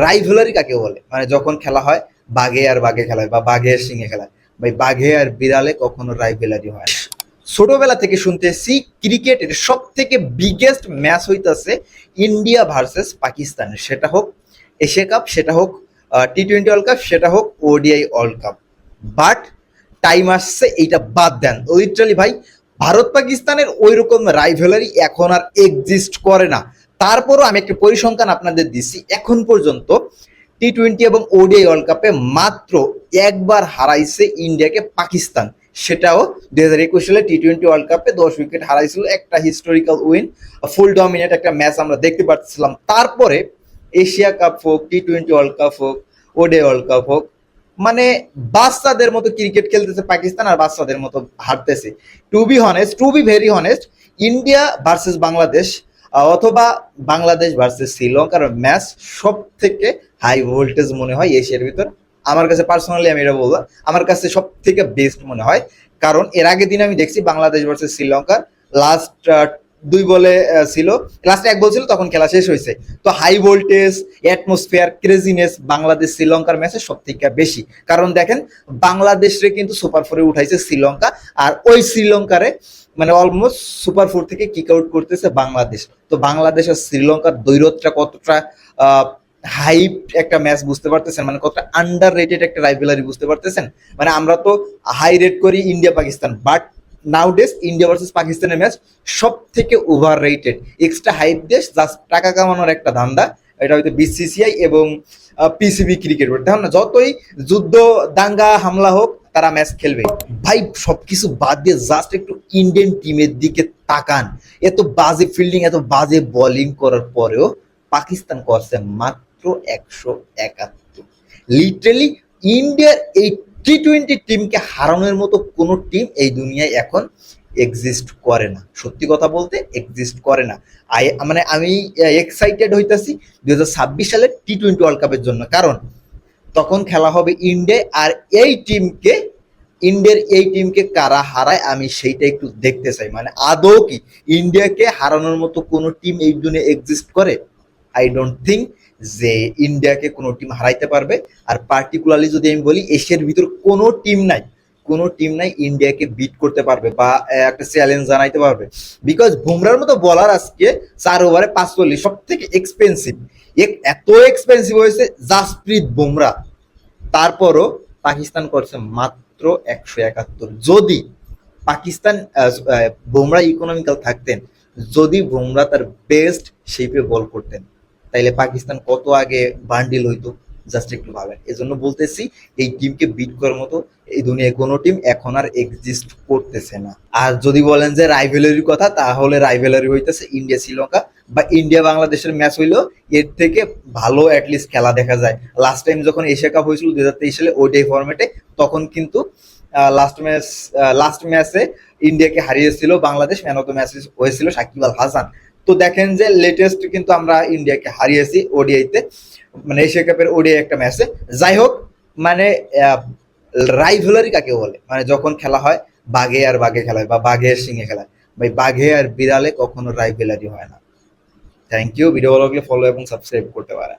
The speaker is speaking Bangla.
রাইভেলারি কাকে বলে? মানে যখন খেলা হয় বাঘে আর বাঘে খেলা হয় বা বাঘে আর সিংহে খেলা হয়। ভাই বাঘে আর বিড়ালে কখনো রাইভেলারি হয় না। ছোটবেলা থেকে শুনতেছি ক্রিকেটের সব থেকে বিগেস্ট ম্যাচ হইতেছে ইন্ডিয়া ভার্সেস পাকিস্তানের, সেটা হোক এশিয়া কাপ, সেটা হোক টি-20 ওয়ার্ল্ড কাপ, সেটা হোক ODI world cup. But time আসছে এইটা বাদ দেন। লিটারালি ভাই ভারত পাকিস্তানের ওই রকম রাইভেলারি এখন আর এক্সিস্ট করে না। তারপরও আমি একটা পরিসংখ্যান আপনাদের দিচ্ছি, এখন পর্যন্ত টি-20 এবং ওডিআই ওয়ার্ল্ড কাপে মাত্র একবার হারাইছে ইন্ডিয়াকে পাকিস্তান, সেটাও 2021 সালে টি-20 ওয়ার্ল্ড কাপে 10 উইকেট হারাইছিল। একটা হিস্টোরিক্যাল উইন, ফুল ডমিনেট একটা ম্যাচ আমরা দেখতে পাচ্ছিলাম। তারপরে এশিয়া কাপ হোক, টি-20 ওয়ার্ল্ড কাপ হোক, ওডিআই ওয়ার্ল্ড কাপ হোক, মানে বাচ্চাদের মতো ক্রিকেট খেলতেছে পাকিস্তান আর বাচ্চাদের মতো হারতেছে। To be very honest, India versus Bangladesh অথবা বাংলাদেশ ভার্সেস শ্রীলঙ্কার ম্যাচ সব থেকে হাই ভোল্টেজ মনে হয় এশিয়ার ভিতর। আমার কাছে পার্সোনালি আমি এটা বললাম, আমার কাছে সব থেকে বেস্ট মনে হয়। কারণ এর আগের দিন আমি দেখছি বাংলাদেশ ভার্সেস শ্রীলঙ্কার লাস্ট 2 বলে ছিল, লাস্টে 1 বল ছিল, তখন খেলা শেষ হয়েছে। তো high voltage, atmosphere, craziness Bangladesh শ্রীলঙ্কার ম্যাচে সব থেকে বেশি। কারণ দেখেন বাংলাদেশরে কিন্তু সুপার ফোরে উঠাইছে শ্রীলঙ্কা, আর ওই শ্রীলঙ্কারে মানে অলমোস্ট সুপার ফোর থেকে কিক আউট করতেছে বাংলাদেশ। তো বাংলাদেশ আর শ্রীলঙ্কার দৈরতটা কতটা হাইপ একটা ম্যাচ বুঝতে পারতেছেন, মানে কতটা আন্ডার রেটেড একটা রাইভেলারি বুঝতে পারতেছেন। মানে আমরা তো হাই রেট করি India Pakistan, but নাউডেজ India versus পাকিস্তানের ম্যাচ সব থেকে ওভার রেটেড। এক্সট্রা হাইপ দেশ, জাস্ট টাকা কামানোর একটা ধান্দা। এটা হয়তো বিসিসিআই এবং পিসিবি ক্রিকেট বোর্ড, দেখুন না, যতই যুদ্ধ দাঙ্গা হামলা হোক তারা ম্যাচ খেলবে। ভাই সবকিছু বাদ দিয়ে জাস্ট একটু ইন্ডিয়ান টিমের দিকে তাকান। এত বাজে ফিল্ডিং, এত বাজে বোলিং করার পরেও পাকিস্তান করছে মাত্র 171। লিটারেলি ইন্ডিয়ার এই টি-20 টিমকে হারানোর মতো কোনো টিম এই দুনিয়ায় এখন এক্সিস্ট করে না। সত্যি কথা বলতে এক্সিস্ট করে না। মানে আমি এক্সাইটেড হইতাছি 2026 সালের টি-20 ওয়ার্ল্ড কাপের জন্য, কারণ তখন খেলা হবে ইন্ডিয়ায়, আর ইন্ডিয়ার এই টিমকে কারা হারায় আমি সেইটা একটু দেখতে চাই। মানে আদৌ কি ইন্ডিয়াকে হারানোর মতো কোনো টিম এই দুনিয়ায় এক্সিস্ট করে? আই ডোন্ট থিঙ্ক যে ইন্ডিয়াকে কোনো টিম হারাইতে পারবে। আর পার্টিকুলারলি যদি আমি বলি, এশিয়ার ভিতর কোনো টিম নাই ইন্ডিয়াকে বিট করতে পারবে বা একটা চ্যালেঞ্জ জানাইতে পারবে। বিকজ বুমরার মতো বলার আজকে 4 ওভারে 45, সব থেকে এক্সপেন্সিভ। এত এক্সপেন্সিভ হয়েছে জাসপ্রীত বুমরা, তারপরও পাকিস্তান করছে মাত্র 171। যদি পাকিস্তান বুমরা ইকোনমিক্যাল থাকতেন, যদি বুমরা তার বেস্ট শেপে বল করতেন, তাইলে পাকিস্তান কত আগে বান্ডিল হইতো, জাস্ট একটু ভাবেন। এজন্য বলতেছি এই টিমকে বিট করার মতো এই দুনিয়ায় কোনো টিম এখন আর এক্সিস্ট করতেছে না। আর যদি বলেন যে রাইভেলারির কথা, তাহলে রাইভেলারি হইতেছে ইন্ডিয়া শ্রীলঙ্কা বা ইন্ডিয়া বাংলাদেশের ম্যাচ হইলো এর থেকে ভালো অ্যাটলিস্ট খেলা দেখা যায়। লাস্ট টাইম যখন এশিয়া কাপ হয়েছিল 2023 সালে ওডিআই ফরম্যাটে, তখন কিন্তু লাস্ট ম্যাচে ইন্ডিয়াকে হারিয়েছিল Bangladesh, man of the match হয়েছিল সাকিব আল হাসান। তো দেখেন যে লেটেস্ট কিন্তু আমরা ইন্ডিয়াকে হারিয়েছি ওডিআইতে, মানে এশিয়া কাপের ওডিআই একটা ম্যাচে। যাই হোক, মানে রাইভেলারি কাকে বলে? মানে যখন খেলা হয় বাঘে আর বাঘে খেলা হয় বা বাঘে আর সিংহে খেলা হয়। ভাই বাঘে আর বিড়ালে কখনো রাইভেলারি হয় না। Thank you. ভিডিও ভালো লাগলে ফলো এবং সাবস্ক্রাইব করতে পারেন।